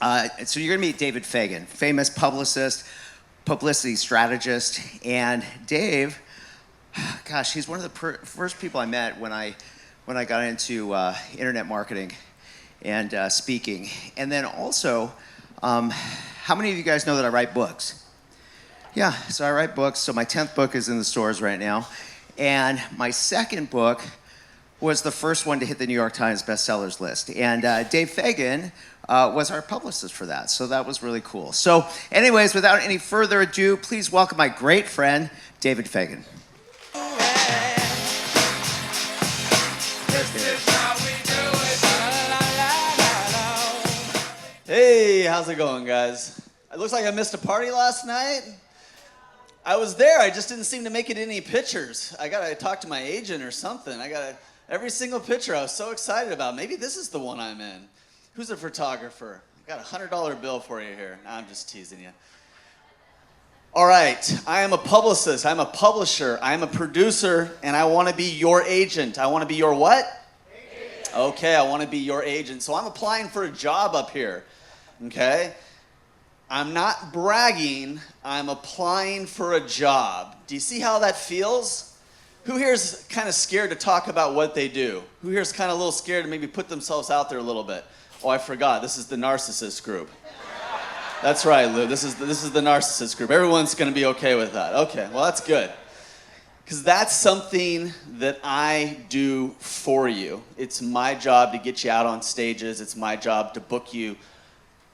So you're going to meet David Fagan, famous publicist, publicity strategist. And Dave, gosh, he's one of the first people I met when I got into internet marketing and speaking. And then also, how many of you guys know that I write books? Yeah, so I write books. So my 10th book is in the stores right now. And my second book was the first one to hit the New York Times bestsellers list. And Dave Fagan was our publicist for that. So that was really cool. So anyways, without any further ado, please welcome my great friend, David Fagan. Hey, how's it going, guys? It looks like I missed a party last night. I was there, I just didn't seem to make it any pictures. I gotta talk to my agent or something. Every single picture I was so excited about. Maybe this is the one I'm in. Who's a photographer? I got a $100 bill for you here. Nah, I'm just teasing you. All right, I am a publicist, I'm a publisher, I'm a producer, and I wanna be your agent. I wanna be your what? Agent. Okay, I wanna be your agent. So I'm applying for a job up here, okay? I'm not bragging, I'm applying for a job. Do you see how that feels? Who here's kind of scared to talk about what they do? Who here's kind of a little scared to maybe put themselves out there a little bit? Oh, I forgot, this is the narcissist group. That's right, Lou, this is the narcissist group. Everyone's gonna be okay with that. Okay, well that's good. Because that's something that I do for you. It's my job to get you out on stages. It's my job to book you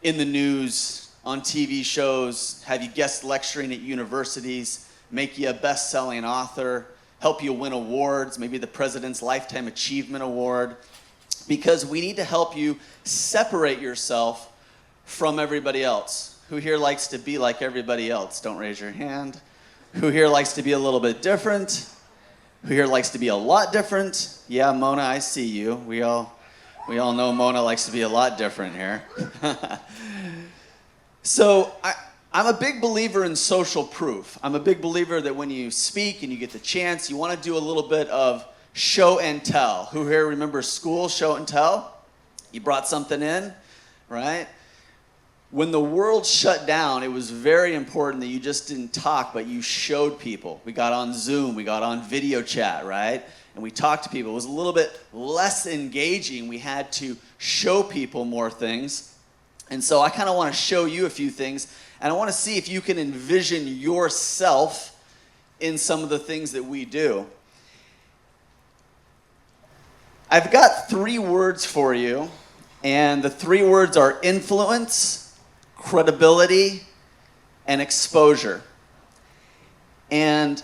in the news, on TV shows, have you guest lecturing at universities, make you a best-selling author, help you win awards, maybe the President's Lifetime Achievement Award, because we need to help you separate yourself from everybody else. Who here likes to be like everybody else? Don't raise your hand. Who here likes to be a little bit different? Who here likes to be a lot different? Yeah, Mona, I see you. We all know Mona likes to be a lot different here. So I'm a big believer in social proof. I'm a big believer that when you speak and you get the chance, you want to do a little bit of show and tell. Who here remembers school, show and tell? You brought something in, right? When the world shut down, it was very important that you just didn't talk, but you showed people. We got on Zoom, we got on video chat, right? And we talked to people. It was a little bit less engaging. We had to show people more things. And so I kind of want to show you a few things, and I want to see if you can envision yourself in some of the things that we do. I've got 3 words for you, and the 3 words are influence, credibility, and exposure. And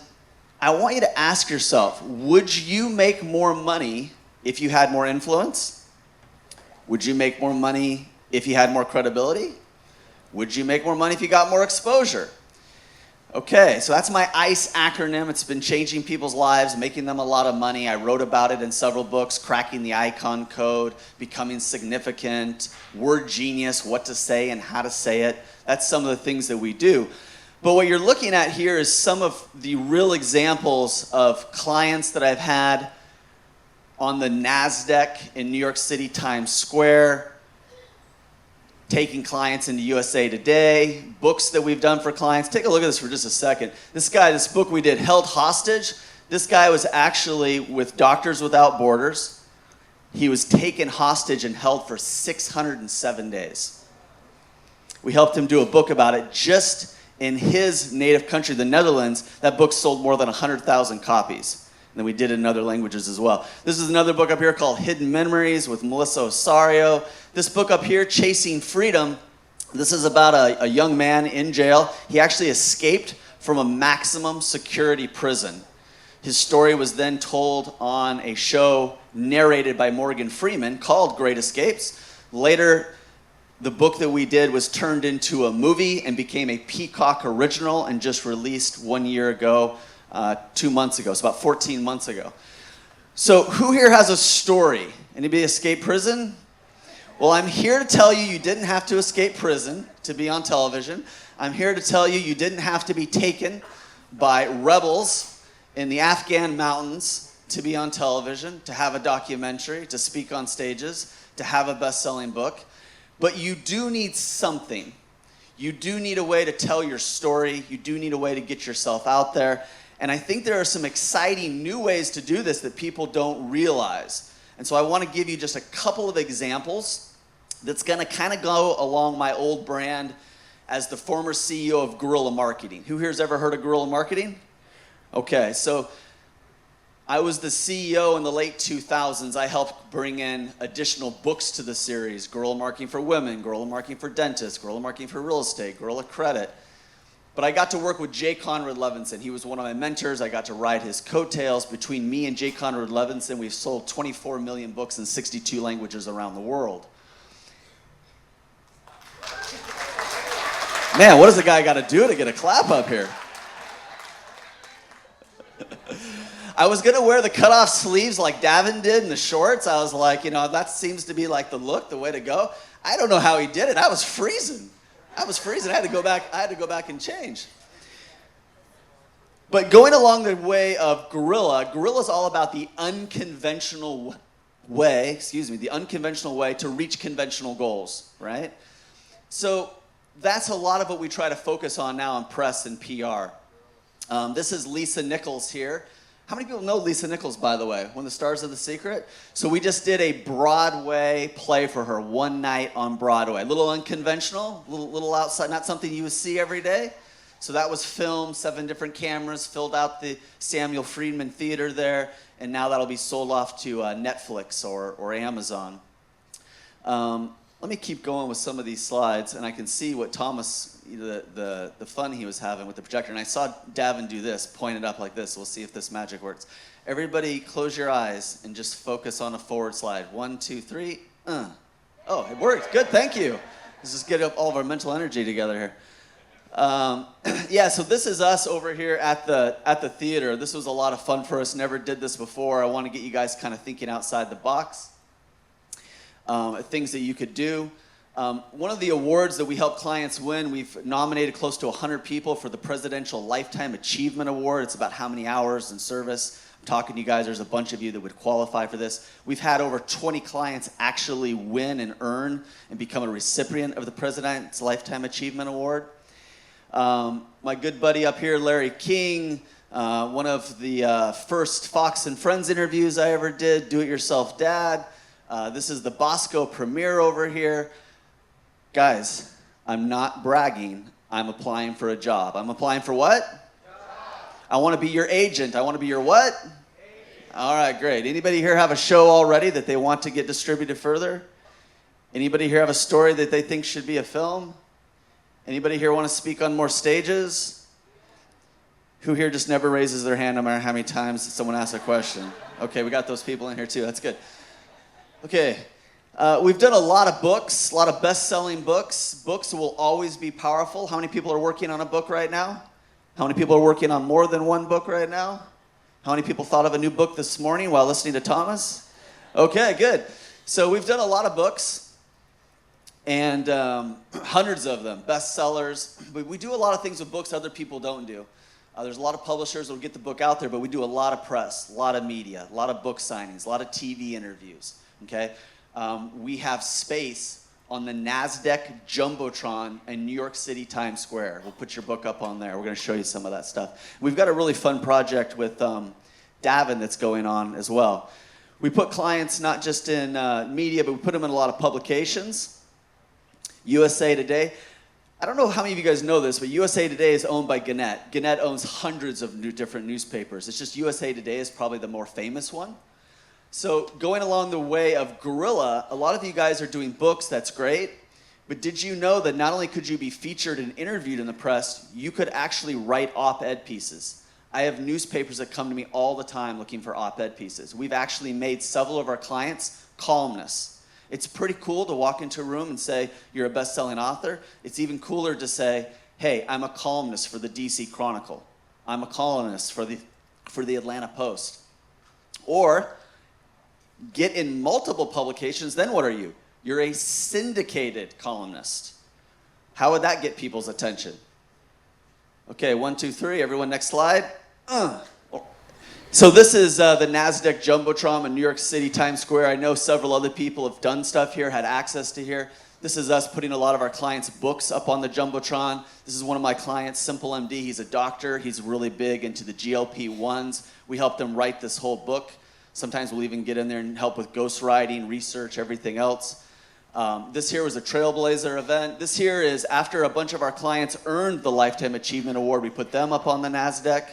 I want you to ask yourself, would you make more money if you had more influence? Would you make more money if you had more credibility? Would you make more money if you got more exposure? Okay, so that's my ICE acronym. It's been changing people's lives, making them a lot of money. I wrote about it in several books, Cracking the Icon Code, Becoming Significant, Word Genius, What to Say and How to Say It. That's some of the things that we do. But what you're looking at here is some of the real examples of clients that I've had on the NASDAQ in New York City, Times Square, taking clients into USA Today, books that we've done for clients. Take a look at this for just a second. This book we did, Held Hostage, this guy was actually with Doctors Without Borders. He was taken hostage and held for 607 days. We helped him do a book about it just in his native country, the Netherlands. That book sold more than 100,000 copies. And then we did it in other languages as well. This is another book up here called Hidden Memories with Melissa Osario. This book up here, Chasing Freedom, this is about a young man in jail. He actually escaped from a maximum security prison. His story was then told on a show narrated by Morgan Freeman called Great Escapes. Later, the book that we did was turned into a movie and became a Peacock original and just released 1 year ago. 2 months ago, so about 14 months ago. So who here has a story? Anybody escape prison? Well, I'm here to tell you didn't have to escape prison to be on television. I'm here to tell you didn't have to be taken by rebels in the Afghan mountains to be on television, to have a documentary, to speak on stages, to have a best-selling book. But you do need something. You do need a way to tell your story. You do need a way to get yourself out there. And I think there are some exciting new ways to do this that people don't realize. And so I want to give you just a couple of examples that's going to kind of go along my old brand as the former CEO of Guerrilla Marketing. Who here's ever heard of Guerrilla Marketing? Okay, so I was the CEO in the late 2000s. I helped bring in additional books to the series: Guerrilla Marketing for Women, Guerrilla Marketing for Dentists, Guerrilla Marketing for Real Estate, Guerrilla Credit. But I got to work with Jay Conrad Levinson. He was one of my mentors. I got to ride his coattails. Between me and Jay Conrad Levinson, we've sold 24 million books in 62 languages around the world. Man, what does a guy got to do to get a clap up here? I was going to wear the cutoff sleeves like Daven did and the shorts. I was like, that seems to be like the look, the way to go. I don't know how he did it. I was freezing. I had to go back and change. But going along the way of Guerrilla's all about the unconventional way to reach conventional goals, right? So that's a lot of what we try to focus on now in press and PR. This is Lisa Nichols here. How many people know Lisa Nichols, by the way? One of the stars of The Secret? So we just did a Broadway play for her, one night on Broadway. A little unconventional, little outside, not something you would see every day. So that was filmed, 7 different cameras, filled out the Samuel Friedman Theater there, and now that'll be sold off to Netflix or Amazon. Let me keep going with some of these slides, and I can see what Thomas, the fun he was having with the projector. And I saw Daven do this, point it up like this. We'll see if this magic works. Everybody close your eyes and just focus on a forward slide. 1, 2, 3. Oh, it worked. Good, thank you. Let's just get up all of our mental energy together here. Yeah, so this is us over here at the theater. This was a lot of fun for us. Never did this before. I want to get you guys kind of thinking outside the box. Things that you could do. One of the awards that we help clients win, we've nominated close to 100 people for the Presidential Lifetime Achievement Award. It's about how many hours in service. I'm talking to you guys, there's a bunch of you that would qualify for this. We've had over 20 clients actually win and earn and become a recipient of the President's Lifetime Achievement Award. My good buddy up here, Larry King, one of the first Fox and Friends interviews I ever did, Do-It-Yourself Dad. This is the Bosco premiere over here. Guys, I'm not bragging. I'm applying for a job. I'm applying for what? Job. I want to be your agent. I want to be your what? Agent. All right, great. Anybody here have a show already that they want to get distributed further? Anybody here have a story that they think should be a film? Anybody here want to speak on more stages? Who here just never raises their hand no matter how many times someone asks a question? Okay, we got those people in here too. That's good. Okay, we've done a lot of books, a lot of best-selling books. Books will always be powerful. How many people are working on a book right now? How many people are working on more than one book right now? How many people thought of a new book this morning while listening to Thomas? Okay, good. So we've done a lot of books, and hundreds of them, bestsellers. But we do a lot of things with books other people don't do. There's a lot of publishers that will get the book out there, but we do a lot of press, a lot of media, a lot of book signings, a lot of TV interviews. Okay, we have space on the NASDAQ Jumbotron in New York City Times Square. We'll put your book up on there. We're going to show you some of that stuff. We've got a really fun project with Daven that's going on as well. We put clients not just in media, but we put them in a lot of publications. USA Today. I don't know how many of you guys know this, but USA Today is owned by Gannett. Gannett owns hundreds of different newspapers. It's just USA Today is probably the more famous one. So going along the way of Guerrilla, a lot of you guys are doing books, that's great. But did you know that not only could you be featured and interviewed in the press, you could actually write op-ed pieces? I have newspapers that come to me all the time looking for op-ed pieces. We've actually made several of our clients columnists. It's pretty cool to walk into a room and say, you're a best-selling author. It's even cooler to say, hey, I'm a columnist for the DC Chronicle. I'm a columnist for the Atlanta Post. Or get in multiple publications, then what are you? You're a syndicated columnist. How would that get people's attention? Okay, 1, 2, 3. Everyone, next slide. So this is the NASDAQ Jumbotron in New York City Times Square. I know several other people have done stuff here, had access to here. This is us putting a lot of our clients' books up on the Jumbotron. This is one of my clients, Simple MD. He's a doctor. He's really big into the GLP-1s. We helped him write this whole book. Sometimes we'll even get in there and help with ghostwriting, research, everything else. This here was a Trailblazer event. This here is after a bunch of our clients earned the Lifetime Achievement Award. We put them up on the NASDAQ.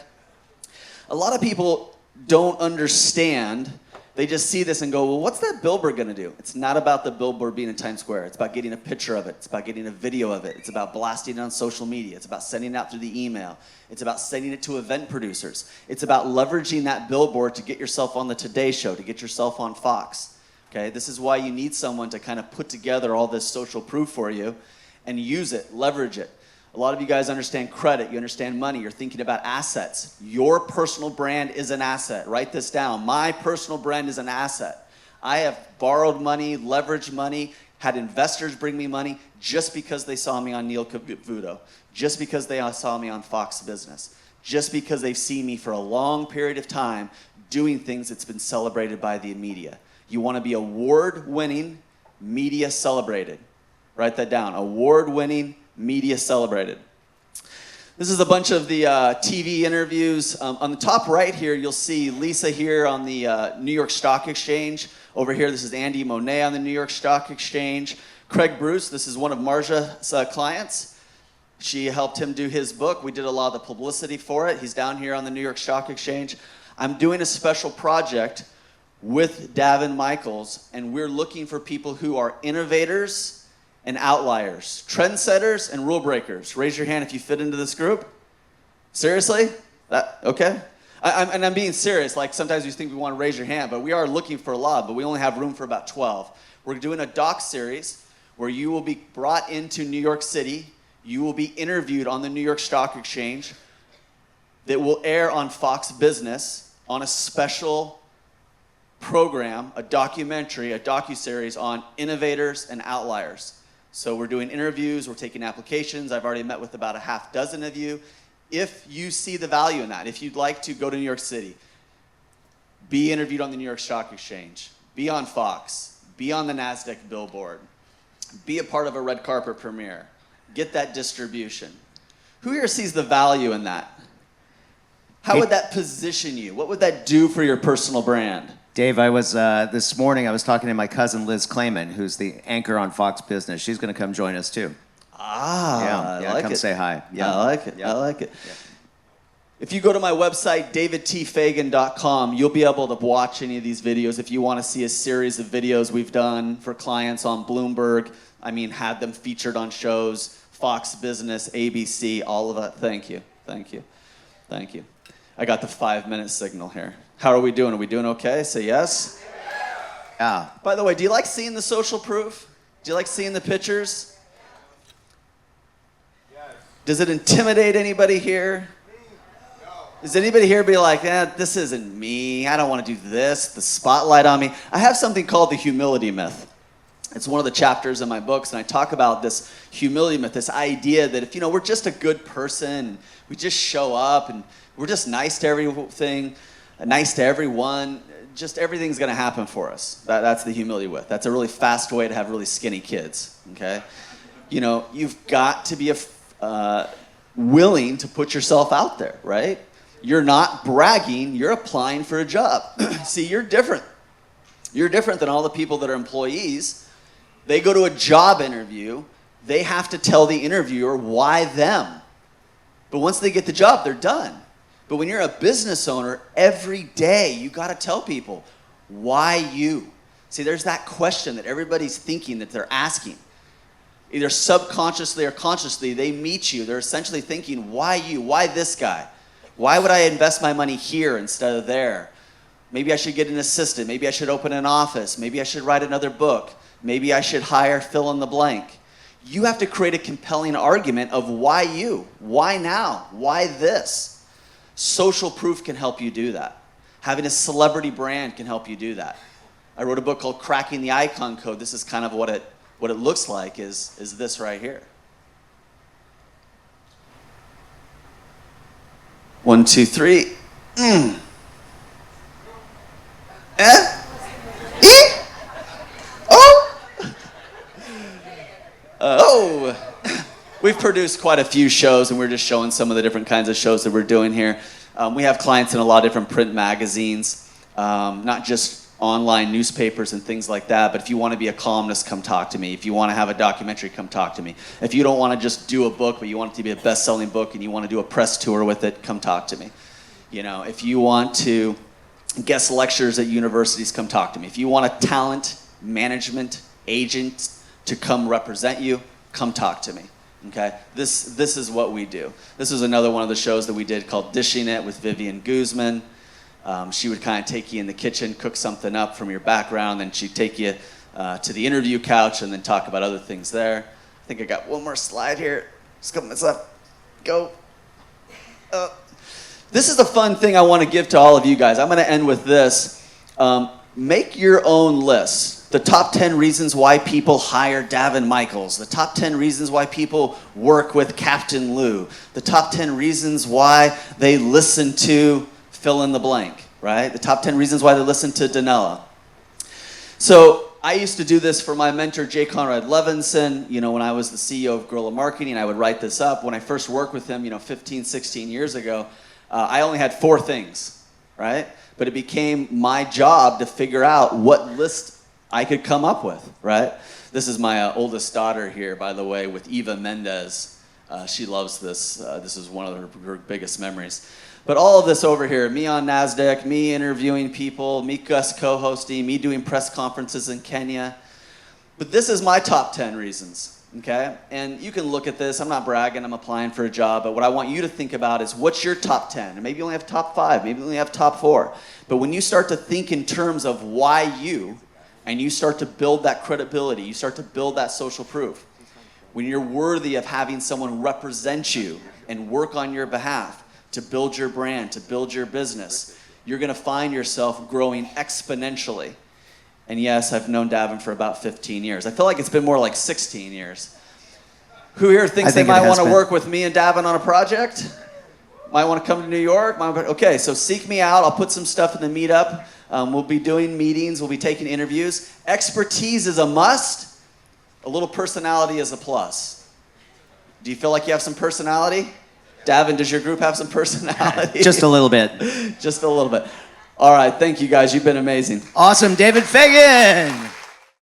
A lot of people don't understand. They just see this and go, well, what's that billboard going to do? It's not about the billboard being in Times Square. It's about getting a picture of it. It's about getting a video of it. It's about blasting it on social media. It's about sending it out through the email. It's about sending it to event producers. It's about leveraging that billboard to get yourself on the Today Show, to get yourself on Fox. Okay? This is why you need someone to kind of put together all this social proof for you and use it, leverage it. A lot of you guys understand credit, you understand money, you're thinking about assets. Your personal brand is an asset. Write this down. My personal brand is an asset. I have borrowed money, leveraged money, had investors bring me money just because they saw me on Neil Cavuto, just because they saw me on Fox Business, just because they've seen me for a long period of time doing things that's been celebrated by the media. You want to be award-winning, media celebrated. Write that down. Award-winning, media celebrated. This is a bunch of the TV interviews. On the top right here, you'll see Lisa here on the New York Stock Exchange. Over here, this is Andy Monet on the New York Stock Exchange. Craig Bruce, this is one of Marja's clients. She helped him do his book. We did a lot of the publicity for it. He's down here on the New York Stock Exchange. I'm doing a special project with Daven Michaels, and we're looking for people who are innovators and outliers, trendsetters and rule breakers. Raise your hand if you fit into this group. Seriously? Okay? I'm being serious. Like sometimes you think we want to raise your hand, but we are looking for a lot, but we only have room for about 12. We're doing a doc-series where you will be brought into New York City. You will be interviewed on the New York Stock Exchange that will air on Fox Business on a special program, a documentary, a docu-series on innovators and outliers. So we're doing interviews, we're taking applications. I've already met with about a half dozen of you. If you see the value in that, if you'd like to go to New York City, be interviewed on the New York Stock Exchange, be on Fox, be on the NASDAQ billboard, be a part of a red carpet premiere, get that distribution. Who here sees the value in that? How would that position you? What would that do for your personal brand? Dave, I was this morning, I was talking to my cousin Liz Clayman, who's the anchor on Fox Business. She's going to come join us too. I like come it. Say hi. Yeah. I like it. Yeah. I like it. Yeah. If you go to my website, davidtfagan.com, you'll be able to watch any of these videos. If you want to see a series of videos we've done for clients on Bloomberg, had them featured on shows, Fox Business, ABC, all of that. Thank you. Thank you. Thank you. I got the 5-minute signal here. How are we doing? Are we doing okay? Say yes. Yeah. By the way, do you like seeing the social proof? Do you like seeing the pictures? Yes. Does it intimidate anybody here? No. Does anybody here be like, this isn't me. I don't want to do this. The spotlight on me. I have something called the humility myth. It's one of the chapters in my books, and I talk about this humility myth, this idea that if, we're just a good person, we just show up, and we're just nice to everything, nice to everyone, just everything's going to happen for us. That's the humility myth. That's a really fast way to have really skinny kids, okay? You've got to be willing to put yourself out there, right? You're not bragging, you're applying for a job. See, you're different. You're different than all the people that are employees. They go to a job interview, they have to tell the interviewer why them. But once they get the job, they're done. But when you're a business owner, every day you got to tell people, why you? See, there's that question that everybody's thinking that they're asking. Either subconsciously or consciously, they meet you. They're essentially thinking, why you? Why this guy? Why would I invest my money here instead of there? Maybe I should get an assistant. Maybe I should open an office. Maybe I should write another book. Maybe I should hire fill in the blank. You have to create a compelling argument of why you? Why now? Why this? Social proof can help you do that. Having a celebrity brand can help you do that. I wrote a book called Cracking the Icon Code. This is kind of what it looks like is this right here. 1, 2, 3. We've produced quite a few shows, and we're just showing some of the different kinds of shows that we're doing here. We have clients in a lot of different print magazines, not just online newspapers and things like that, but if you want to be a columnist, come talk to me. If you want to have a documentary, come talk to me. If you don't want to just do a book, but you want it to be a best-selling book and you want to do a press tour with it, come talk to me. You know, if you want to guest lectures at universities, come talk to me. If you want a talent management agent to come represent you, come talk to me. Okay, this is what we do. This is another one of the shows that we did called Dishing It with Vivian Guzman. She would kind of take you in the kitchen, cook something up from your background, then she'd take you to the interview couch and then talk about other things there. I think I got one more slide here. Just coming this up. Go. This is a fun thing I want to give to all of you guys. I'm going to end with this. Make your own list. The top 10 reasons why people hire Daven Michaels. The top 10 reasons why people work with Captain Lou. The top 10 reasons why they listen to fill in the blank, right? The top 10 reasons why they listen to Danella. So I used to do this for my mentor, Jay Conrad Levinson. You know, when I was the CEO of Guerrilla Marketing, I would write this up. When I first worked with him, 15, 16 years ago, I only had 4 things, right? But it became my job to figure out what list I could come up with, right? This is my oldest daughter here, by the way, with Eva Mendez. She loves this. This is one of her biggest memories. But all of this over here, me on NASDAQ, me interviewing people, me guest co-hosting, me doing press conferences in Kenya. But this is my top 10 reasons, okay? And you can look at this. I'm not bragging. I'm applying for a job. But what I want you to think about is what's your top 10? And maybe you only have top 5. Maybe you only have top 4. But when you start to think in terms of why you, and you start to build that credibility, you start to build that social proof, when you're worthy of having someone represent you and work on your behalf to build your brand, to build your business, you're going to find yourself growing exponentially. And yes, I've known Daven for about 15 years. I feel like it's been more like 16 years. Who here thinks they might want to work with me and Daven on a project? Might want to come to New York? Okay, so seek me out. I'll put some stuff in the meetup. We'll be doing meetings. We'll be taking interviews. Expertise is a must. A little personality is a plus. Do you feel like you have some personality? Daven, does your group have some personality? Just a little bit. Just a little bit. All right, thank you guys. You've been amazing. Awesome, David Fagan.